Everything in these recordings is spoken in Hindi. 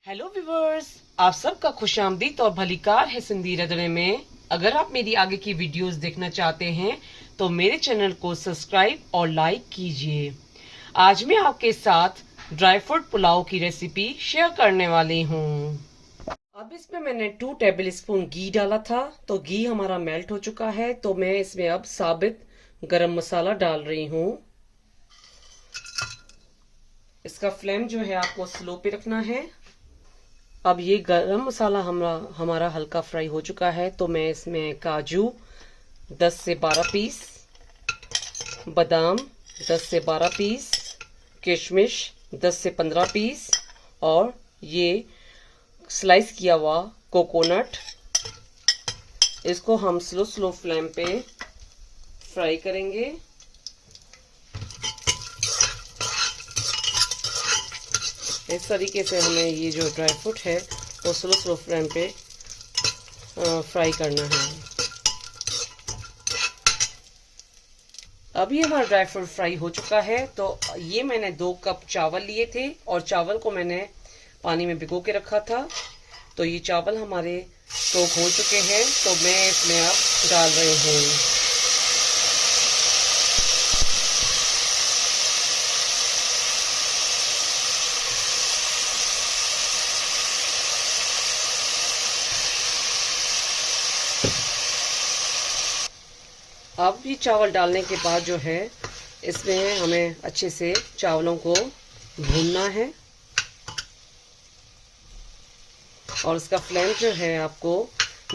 हेलो व्यूवर्स, आप सबका खुशामदीद और भलीकार है सिंधी रंधणे में। अगर आप मेरी आगे की वीडियोस देखना चाहते हैं तो मेरे चैनल को सब्सक्राइब और लाइक कीजिए। आज मैं आपके साथ ड्राई फ्रूट पुलाव की रेसिपी शेयर करने वाली हूँ। अब इसमें मैंने 2 टेबल स्पून घी डाला था, तो घी हमारा मेल्ट हो चुका है। तो मैं इसमें अब साबित गरम मसाला डाल रही हूँ। इसका फ्लेम जो है आपको स्लो पे रखना है। अब ये गरम मसाला हमारा हल्का फ्राई हो चुका है, तो मैं इसमें काजू 10 से 12 पीस, बादाम 10 से 12 पीस, किशमिश 10 से 15 पीस और ये स्लाइस किया हुआ कोकोनट, इसको हम स्लो फ्लेम पे फ्राई करेंगे। इस तरीके से हमें ये जो ड्राई फ्रूट है वो स्लो फ्लेम पे फ्राई करना है। अभी हमारा ड्राई फ्रूट फ्राई हो चुका है। तो ये मैंने 2 कप चावल लिए थे और चावल को मैंने पानी में भिगो के रखा था। तो ये चावल हमारे सोख हो चुके हैं, तो मैं इसमें अब डाल रही हूँ। अब ये चावल डालने के बाद जो है इसमें हमें अच्छे से चावलों को भूनना है और इसका फ्लेम जो है आपको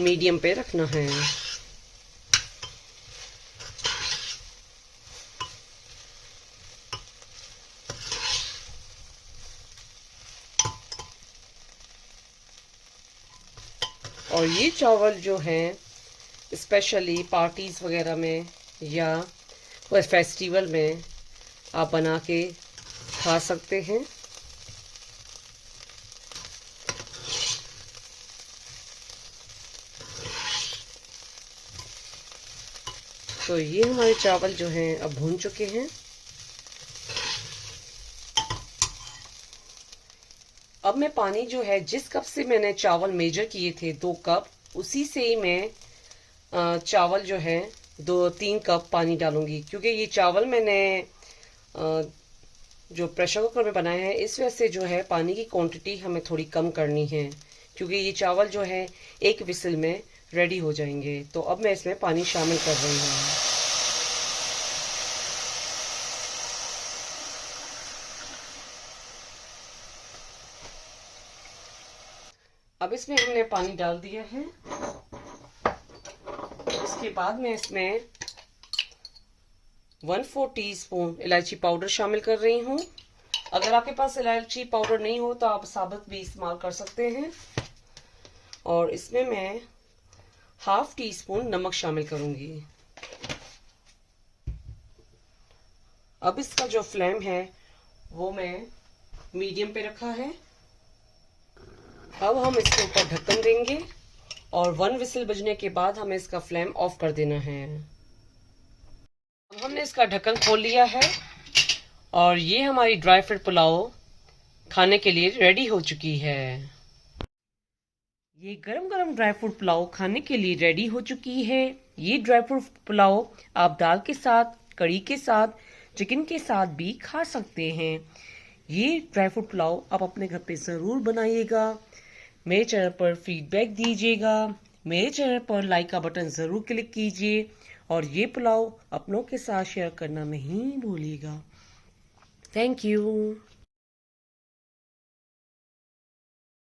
मीडियम पे रखना है। और ये चावल जो हैं स्पेशली पार्टीज वगैरह में या कोई फेस्टिवल में आप बना के खा सकते हैं। तो ये हमारे चावल जो हैं अब भून चुके हैं। अब मैं पानी जो है, जिस कप से मैंने चावल मेजर किए थे 2 कप, उसी से ही मैं चावल जो है 2-3 कप पानी डालूंगी। क्योंकि ये चावल मैंने जो प्रेशर कुकर में बनाया है, इस वजह से जो है पानी की क्वांटिटी हमें थोड़ी कम करनी है, क्योंकि ये चावल जो है 1 विसल में रेडी हो जाएंगे। तो अब मैं इसमें पानी शामिल कर रही हूँ। अब इसमें हमने पानी डाल दिया है। इसके बाद मैं इसमें 1/4 टीस्पून इलायची पाउडर शामिल कर रही हूँ। अगर आपके पास इलायची पाउडर नहीं हो तो आप साबुत भी इस्तेमाल कर सकते हैं। और इसमें मैं 1/2 टीस्पून नमक शामिल करूंगी। अब इसका जो फ्लेम है वो मैं मीडियम पे रखा है। अब हम इसके ऊपर ढक्कन देंगे और 1 विसल बजने के बाद हमें इसका फ्लेम ऑफ कर देना है। अब हमने इसका ढक्कन खोल लिया है और ये हमारी ड्राई फ्रूट पुलाव खाने के लिए रेडी हो चुकी है। ये गरम गरम ड्राई फ्रूट पुलाव खाने के लिए रेडी हो चुकी है। ये ड्राई फ्रूट पुलाव आप दाल के साथ, कड़ी के साथ, चिकन के साथ भी खा सकते हैं। ये ड्राई फ्रूट पुलाव आप अपने घर पे ज़रूर बनाइएगा। मेरे चैनल पर फीडबैक दीजिएगा। मेरे चैनल पर लाइक का बटन ज़रूर क्लिक कीजिए और ये पुलाव अपनों के साथ शेयर करना नहीं भूलिएगा। Thank you.